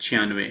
96,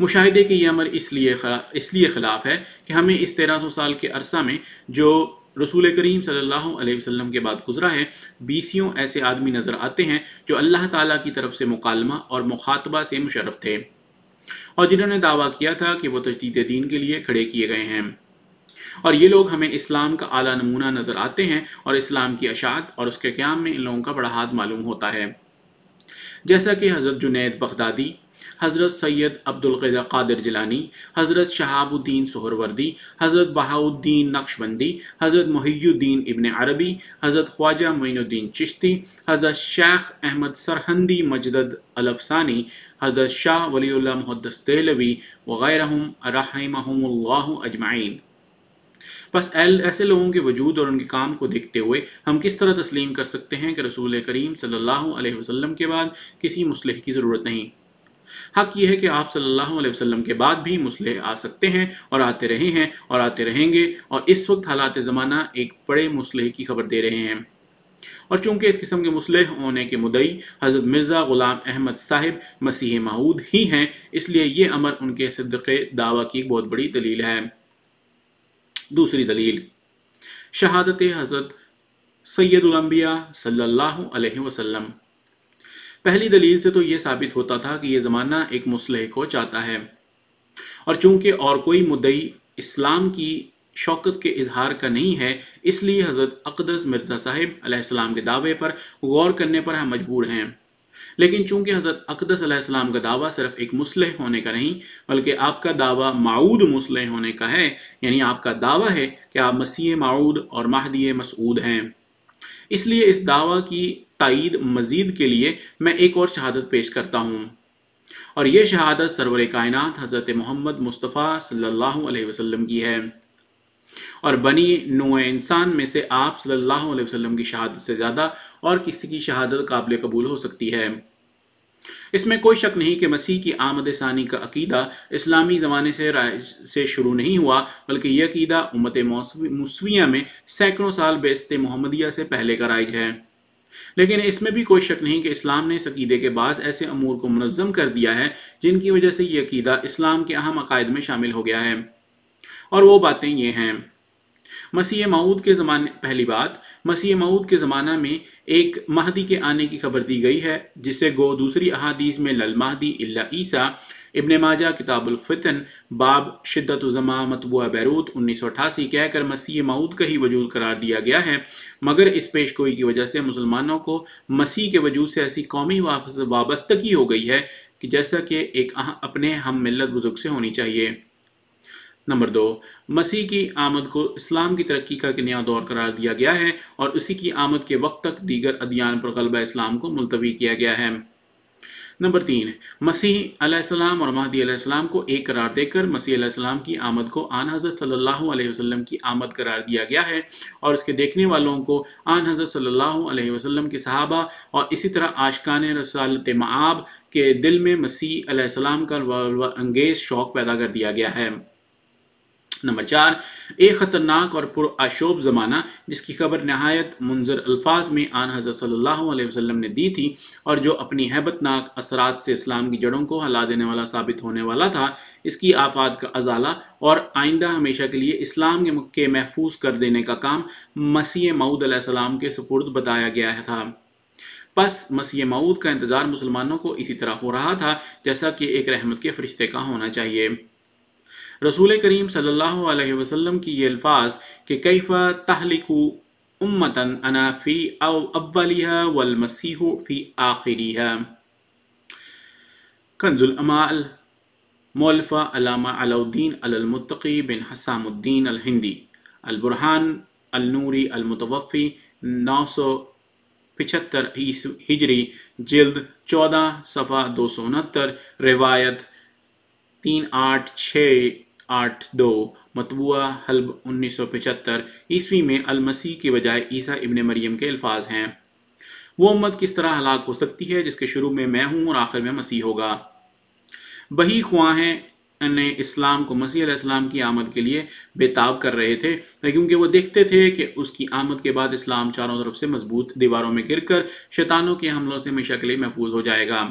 مشاہدے کے یہ امر اس لیے خلاف ہے کہ ہمیں اس 1300 سال کے عرصہ میں جو رسول کریم صلی اللہ علیہ وسلم کے بعد گزرا ہے، بیسیوں ایسے آدمی نظر آتے ہیں جو اللہ تعالیٰ کی طرف سے مکالمہ اور مخاطبہ سے مشرف تھے، اور جنہوں نے دعویٰ کیا تھا کہ وہ تجدید دین کے لیے کھڑے کیے گئے ہیں، اور یہ لوگ ہمیں اسلام کا اعلیٰ نمونہ نظر آتے ہیں، اور اسلام کی اشاعت اور اس کے قیام میں ان لوگوں کا بڑا ہاتھ معلوم ہوتا ہے، جیسا کہ حضرت جنید بغدادی، حضرت سید عبدالقادر جیلانی، حضرت شہاب الدین سہروردی، حضرت بہاؤالدین نقشبندی، حضرت محی الدین ابن عربی، حضرت خواجہ معین الدین چشتی، حضرت شیخ احمد سرہندی مجدد الافسانی، حضرت شاہ ولی اللہ محدث دہلوی وغیرہم رحمہم اللہ اجمعین۔ بس ایسے لوگوں کے وجود اور ان کے کام کو دیکھتے ہوئے ہم کس طرح تسلیم کر سکتے ہیں کہ رسول کریم صلی اللہ علیہ وسلم کے بعد کسی مصلح کی ضرورت نہیں؟ حق یہ ہے کہ آپ صلی اللہ علیہ وسلم کے بعد بھی مصلح آ سکتے ہیں، اور آتے رہے ہیں اور آتے رہیں گے، اور اس وقت حالات زمانہ ایک بڑے مصلح کی خبر دے رہے ہیں، اور چونکہ اس قسم کے مصلح ہونے کے مدعی حضرت مرزا غلام احمد صاحب مسیح موعود ہی ہیں، اس لیے یہ امر ان کے صدق دعویٰ کی ایک بہت بڑی دلیل ہے۔ دوسری دلیل، شہادت حضرت سید الانبیاء صلی اللہ علیہ وسلم۔ پہلی دلیل سے تو یہ ثابت ہوتا تھا کہ یہ زمانہ ایک مصلح کو چاہتا ہے، اور چونکہ اور کوئی مدعی اسلام کی شوکت کے اظہار کا نہیں ہے، اس لیے حضرت اقدس مرزا صاحب علیہ السلام کے دعوے پر غور کرنے پر ہم مجبور ہیں، لیکن چونکہ حضرت اقدس علیہ السلام کا دعویٰ صرف ایک مصلح ہونے کا نہیں بلکہ آپ کا دعویٰ موعود مصلح ہونے کا ہے، یعنی آپ کا دعویٰ ہے کہ آپ مسیح موعود اور مہدی مسعود ہیں، اس لیے اس دعویٰ کی تائید مزید کے لیے میں ایک اور شہادت پیش کرتا ہوں، اور یہ شہادت سرور کائنات حضرت محمد مصطفیٰ صلی اللہ علیہ وسلم کی ہے، اور بنی نوع انسان میں سے آپ صلی اللہ علیہ وسلم کی شہادت سے زیادہ اور کسی کی شہادت قابل قبول ہو سکتی ہے۔ اس میں کوئی شک نہیں کہ مسیح کی آمد ثانی کا عقیدہ اسلامی زمانے سے شروع نہیں ہوا، بلکہ یہ عقیدہ امت موسویہ میں سینکڑوں سال بعثت محمدیہ سے پہلے کا رائج ہے، لیکن اس میں بھی کوئی شک نہیں کہ اسلام نے اس عقیدے کے بعض ایسے امور کو منظم کر دیا ہے جن کی وجہ سے یہ عقیدہ اسلام کے اہم عقائد میں شامل ہو گیا ہے، اور وہ باتیں یہ ہیں۔ مسیح موعود کے زمانے پہلی بات، مسیح موعود کے زمانہ میں ایک مہدی کے آنے کی خبر دی گئی ہے، جسے گو دوسری احادیث میں للمہدی الا عیسیٰ، ابن ماجہ کتاب الفتن باب شدت الزما مطبوعہ بیروت 1988 کہہ کر مسیح موعود کا ہی وجود قرار دیا گیا ہے، مگر اس پیش گوئی کی وجہ سے مسلمانوں کو مسیح کے وجود سے ایسی قومی وابستگی ہو گئی ہے کہ جیسا کہ ایک اپنے ہم ملت بزرگ سے ہونی چاہیے۔ نمبر 2، مسیح کی آمد کو اسلام کی ترقی کا ایک نیا دور قرار دیا گیا ہے، اور اسی کی آمد کے وقت تک دیگر ادیان پر غلبہ اسلام کو ملتوی کیا گیا ہے۔ نمبر 3، مسیح علیہ السلام اور مہدی علیہ السلام کو ایک قرار دے کر مسیح علیہ السلام کی آمد کو آن حضرت صلی اللہ علیہ وسلم کی آمد قرار دیا گیا ہے، اور اس کے دیکھنے والوں کو آن حضرت صلی اللہ علیہ وسلم کے صحابہ اور اسی طرح عاشقان رسالت مآب کے دل میں مسیح علیہ السلام کا انگیز شوق پیدا کر دیا گیا ہے۔ نمبر 4، ایک خطرناک اور پرآشوب زمانہ جس کی خبر نہایت منظر الفاظ میں آن حضرت صلی اللہ علیہ وسلم نے دی تھی، اور جو اپنی ہیبت ناک اثرات سے اسلام کی جڑوں کو ہلا دینے والا ثابت ہونے والا تھا، اس کی آفات کا ازالہ اور آئندہ ہمیشہ کے لیے اسلام کے محفوظ کر دینے کا کام مسیح موعود علیہ السلام کے سپرد بتایا گیا تھا۔ پس مسیح موعود کا انتظار مسلمانوں کو اسی طرح ہو رہا تھا جیسا کہ ایک رحمت کے فرشتے کا ہونا چاہیے۔ رسول کریم صلی اللہ علیہ وسلم کی یہ الفاظ کہ کیف تہلک امتن انا فی اولیہا والمسیح فی آخریہا، کنز الامال، مولفہ علامہ علاؤالدین المتقی بن حسام الدین الہندی، البرہان النوری المتوفی 975 ہجری، جلد 14 صفحہ 269، روایت 38682، مطبوعہ حلب 1975 عیسوی میں المسیح کی بجائے عیسیٰ ابن مریم کے الفاظ ہیں۔ وہ امت کس طرح ہلاک ہو سکتی ہے جس کے شروع میں ہوں اور آخر میں مسیح ہوگا؟ بہی خواہیں نے اسلام کو مسیح علیہ السلام کی آمد کے لیے بےتاب کر رہے تھے، کیونکہ وہ دیکھتے تھے کہ اس کی آمد کے بعد اسلام چاروں طرف سے مضبوط دیواروں میں گر کر شیطانوں کے حملوں سے ہمیشہ کے لیے محفوظ ہو جائے گا۔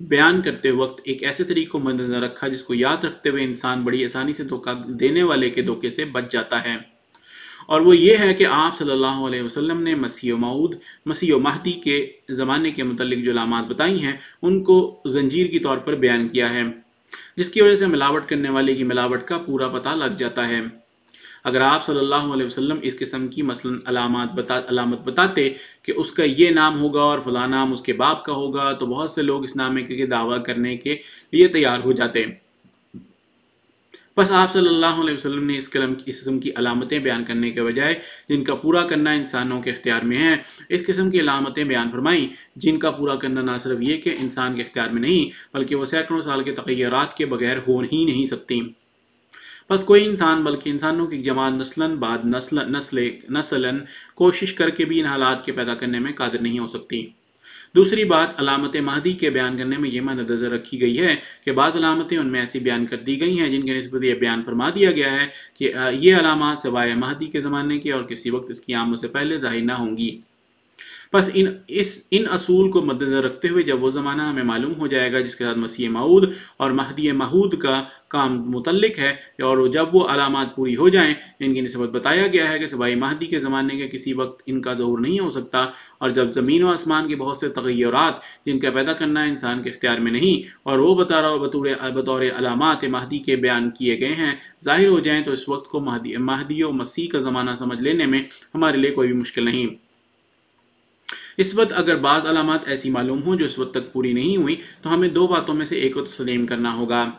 بیان کرتے وقت ایک ایسے طریقے کو مد نظر رکھا جس کو یاد رکھتے ہوئے انسان بڑی آسانی سے دھوکہ دینے والے کے دھوکے سے بچ جاتا ہے، اور وہ یہ ہے کہ آپ صلی اللہ علیہ وسلم نے مسیح و مہدی کے زمانے کے متعلق جو علامات بتائی ہیں ان کو زنجیر کی طور پر بیان کیا ہے، جس کی وجہ سے ملاوٹ کرنے والے کی ملاوٹ کا پورا پتہ لگ جاتا ہے۔ اگر آپ صلی اللہ علیہ وسلم اس قسم کی مثلا علامت بتاتے کہ اس کا یہ نام ہوگا اور فلاں نام اس کے باپ کا ہوگا، تو بہت سے لوگ اس نام کے دعویٰ کرنے کے لیے تیار ہو جاتے۔ بس آپ صلی اللہ علیہ وسلم نے اس قسم کی علامتیں بیان کرنے کے بجائے جن کا پورا کرنا انسانوں کے اختیار میں ہے، اس قسم کی علامتیں بیان فرمائیں جن کا پورا کرنا نہ صرف یہ کہ انسان کے اختیار میں نہیں بلکہ وہ سینکڑوں سال کے تغیرات کے بغیر ہو ہی نہیں سکتی۔ بس کوئی انسان بلکہ انسانوں کی جماعت نسلاً بعد نسلاً کوشش کر کے بھی ان حالات کے پیدا کرنے میں قادر نہیں ہو سکتی۔ دوسری بات، علامت مہدی کے بیان کرنے میں یہ مد نظر رکھی گئی ہے کہ بعض علامتیں ان میں ایسی بیان کر دی گئی ہیں جن کے نسبت یہ بیان فرما دیا گیا ہے کہ یہ علامات سوائے مہدی کے زمانے کے اور کسی وقت اس کی آمد سے پہلے ظاہر نہ ہوں گی۔ بس ان اصول کو مد نظر رکھتے ہوئے جب وہ زمانہ ہمیں معلوم ہو جائے گا جس کے ساتھ مسیح موعود اور مہدی موعود کا کام متعلق ہے، اور جب وہ علامات پوری ہو جائیں جن کی نسبت بتایا گیا ہے کہ سوائے مہدی کے زمانے کے کسی وقت ان کا ظہور نہیں ہو سکتا، اور جب زمین و آسمان کے بہت سے تغیرات جن کا پیدا کرنا انسان کے اختیار میں نہیں اور وہ بطور علامات مہدی کے بیان کیے گئے ہیں ظاہر ہو جائیں، تو اس وقت کو مہدی و مسیح کا زمانہ سمجھ لینے میں ہمارے لیے کوئی بھی مشکل نہیں۔ اس وقت اگر بعض علامات ایسی معلوم ہوں جو اس وقت تک پوری نہیں ہوئی تو ہمیں دو باتوں میں سے ایک کو تسلیم کرنا ہوگا،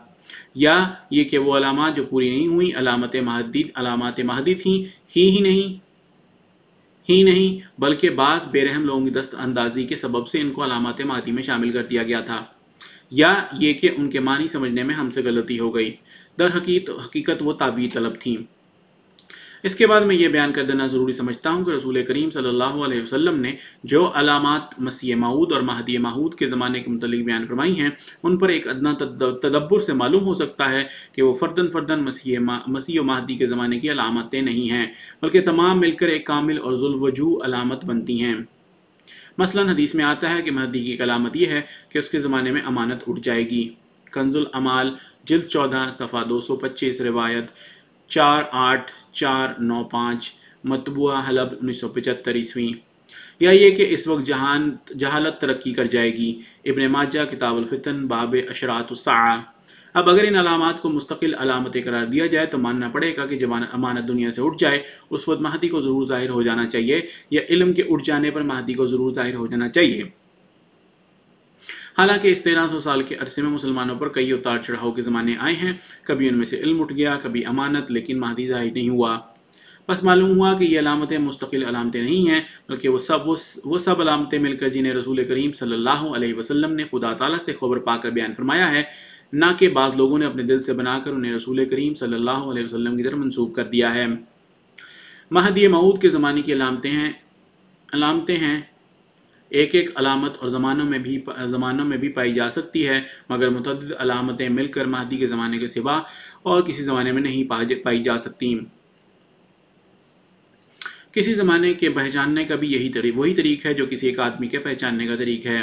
یا یہ کہ وہ علامات جو پوری نہیں ہوئی علامات مہدی تھیں ہی نہیں بلکہ بعض بے رحم لوگوں کی دست اندازی کے سبب سے ان کو علامات مہدی میں شامل کر دیا گیا تھا، یا یہ کہ ان کے معنی سمجھنے میں ہم سے غلطی ہو گئی، در حقیقت وہ تعبیر طلب تھیں۔ اس کے بعد میں یہ بیان کر دینا ضروری سمجھتا ہوں کہ رسول کریم صلی اللہ علیہ وسلم نے جو علامات مسیح موعود اور مہدی موعود کے زمانے کے متعلق بیان فرمائی ہیں ان پر ایک ادنا تدبر سے معلوم ہو سکتا ہے کہ وہ فرداً مسیح و مہدی کے زمانے کی علامتیں نہیں ہیں، بلکہ تمام مل کر ایک کامل اور ذوالوجوہ علامت بنتی ہیں۔ مثلا حدیث میں آتا ہے کہ مہدی کی علامت یہ ہے کہ اس کے زمانے میں امانت اٹھ جائے گی۔ کنز الاعمال جلد 14 صفحہ 225، روایت 48,495، مطبوعہ حلب 1975 عیسوی۔ یا یہ کہ اس وقت جہالت ترقی کر جائے گی، ابن ماجہ کتاب الفتن باب اشراط الساعہ۔ اب اگر ان علامات کو مستقل علامتیں قرار دیا جائے تو ماننا پڑے گا کہ جب امانت دنیا سے اٹھ جائے اس وقت مہدی کو ضرور ظاہر ہو جانا چاہیے، یا علم کے اٹھ جانے پر مہدی کو ضرور ظاہر ہو جانا چاہیے۔ حالانکہ اس 1300 سال کے عرصے میں مسلمانوں پر کئی اتار چڑھاؤ کے زمانے آئے ہیں، کبھی ان میں سے علم اٹھ گیا، کبھی امانت، لیکن مہدی ظاہر نہیں ہوا۔ بس معلوم ہوا کہ یہ علامتیں مستقل علامتیں نہیں ہیں بلکہ وہ سب علامتیں مل کر جنہیں رسول کریم صلی اللہ علیہ وسلم نے خدا تعالیٰ سے خبر پا کر بیان فرمایا ہے، نہ کہ بعض لوگوں نے اپنے دل سے بنا کر انہیں رسول کریم صلی اللہ علیہ وسلم کی طرف منسوب کر دیا ہے۔ مہدی موعود کے زمانے کی علامتیں ہیں ایک علامت اور زمانوں میں بھی پائی جا سکتی ہے، مگر متعدد علامتیں مل کر مہدی کے زمانے کے سوا اور کسی زمانے میں نہیں پائی جا سکتی۔ کسی زمانے کے پہچاننے کا بھی وہی طریق ہے جو کسی ایک آدمی کے پہچاننے کا طریق ہے۔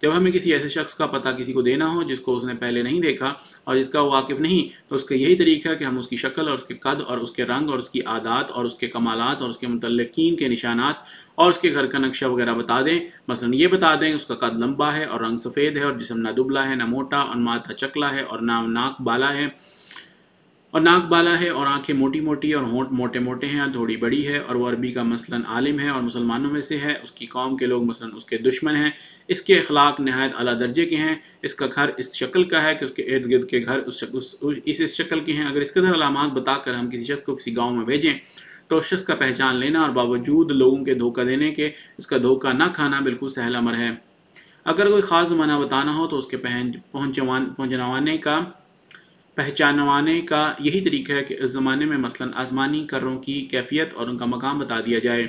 جب ہمیں کسی ایسے شخص کا پتہ کسی کو دینا ہو جس کو اس نے پہلے نہیں دیکھا اور جس کا وہ واقف نہیں، تو اس کا یہی طریقہ ہے کہ ہم اس کی شکل اور اس کے قد اور اس کے رنگ اور اس کی عادات اور اس کے کمالات اور اس کے متعلقین کے نشانات اور اس کے گھر کا نقشہ وغیرہ بتا دیں۔ مثلا یہ بتا دیں اس کا قد لمبا ہے اور رنگ سفید ہے اور جسم نہ دبلا ہے نہ موٹا اور ماتھا چکلا ہے اور نہ ناک بالا ہے اور آنکھیں موٹی موٹی اور ہونٹ موٹے موٹے ہیں اور تھوڑی بڑی ہے، اور وہ عربی کا مثلاً عالم ہے اور مسلمانوں میں سے ہے، اس کی قوم کے لوگ مثلاً اس کے دشمن ہیں، اس کے اخلاق نہایت اعلیٰ درجے کے ہیں، اس کا گھر اس شکل کا ہے کہ اس کے ارد گرد کے گھر اس شکل کے ہیں۔ اگر اس قدر علامات بتا کر ہم کسی شخص کو کسی گاؤں میں بھیجیں تو اس شخص کا پہچان لینا اور باوجود لوگوں کے دھوکہ دینے کے اس کا دھوکہ نہ کھانا بالکل سہل امر ہے۔ اگر کوئی خاص زمانہ بتانا ہو تو اس کے پہچانوانے کا یہی طریقہ ہے کہ اس زمانے میں مثلاً آسمانی کروں کی کیفیت اور ان کا مقام بتا دیا جائے،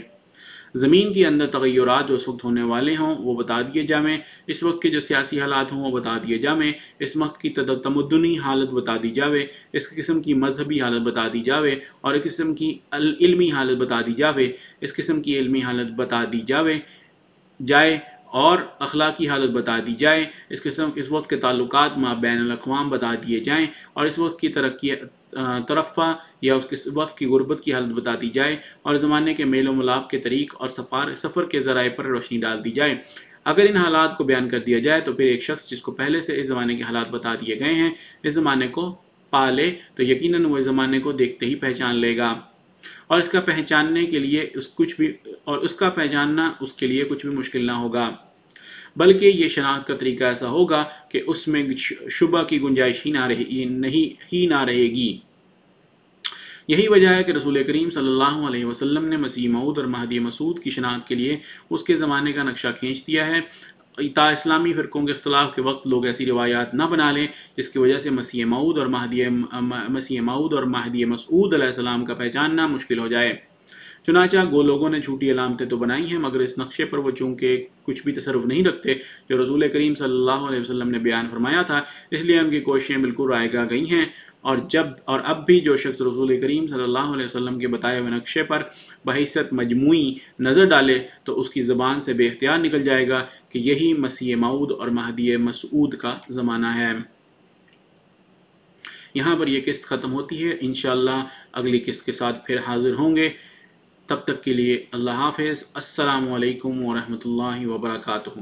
زمین کے اندر تغیرات جو اس وقت ہونے والے ہوں وہ بتا دیے جائیں، اس وقت کے جو سیاسی حالات ہوں وہ بتا دیے جائیں، اس وقت کی تمدنی حالت بتا دی جاوے، اس قسم کی مذہبی حالت بتا دی جاوے اور ایک قسم کی علمی حالت بتا دی جاوے، اس قسم کی علمی حالت بتا دی جائے اور اخلاقی حالت بتا دی جائے، اس وقت کے تعلقات مابین الاقوام بتا دیے جائیں، اور اس وقت کی ترقی ترفع یا اس کے وقت کی غربت کی حالت بتا دی جائے، اور زمانے کے میل و ملاپ کے طریق اور سفر کے ذرائع پر روشنی ڈال دی جائے۔ اگر ان حالات کو بیان کر دیا جائے تو پھر ایک شخص جس کو پہلے سے اس زمانے کے حالات بتا دیے گئے ہیں اس زمانے کو پا لے تو یقیناً وہ اس زمانے کو دیکھتے ہی پہچان لے گا، اور اس کا پہچاننا اس کے لیے کچھ بھی مشکل نہ ہوگا، بلکہ یہ شناخت کا طریقہ ایسا ہوگا کہ اس میں شبہ کی گنجائش ہی نہ رہے گی۔ یہی وجہ ہے کہ رسول کریم صلی اللہ علیہ وسلم نے مسیح موعود اور مہدی مسعود کی شناخت کے لیے اس کے زمانے کا نقشہ کھینچ دیا ہے، تا اسلامی فرقوں کے اختلاف کے وقت لوگ ایسی روایات نہ بنا لیں جس کی وجہ سے مسیح موعود اور مہدی مسعود علیہ السلام کا پہچاننا مشکل ہو جائے۔ چنانچہ لوگوں نے جھوٹی علامتیں تو بنائی ہیں، مگر اس نقشے پر وہ چونکہ کچھ بھی تصرف نہیں رکھتے جو رسول کریم صلی اللہ علیہ وسلم نے بیان فرمایا تھا، اس لیے ان کی کوششیں بالکل رائے گاہ گئی ہیں، اور اب بھی جو شخص رسول کریم صلی اللہ علیہ وسلم کے بتائے ہوئے نقشے پر بحیثیت مجموعی نظر ڈالے تو اس کی زبان سے بے اختیار نکل جائے گا کہ یہی مسیح موعود اور مہدی مسعود کا زمانہ ہے۔ یہاں پر یہ قسط ختم ہوتی ہے، انشاءاللہ اگلی قسط کے ساتھ پھر حاضر ہوں گے۔ تب تک کے لیے اللہ حافظ، السلام علیکم ورحمۃ اللہ وبرکاتہ۔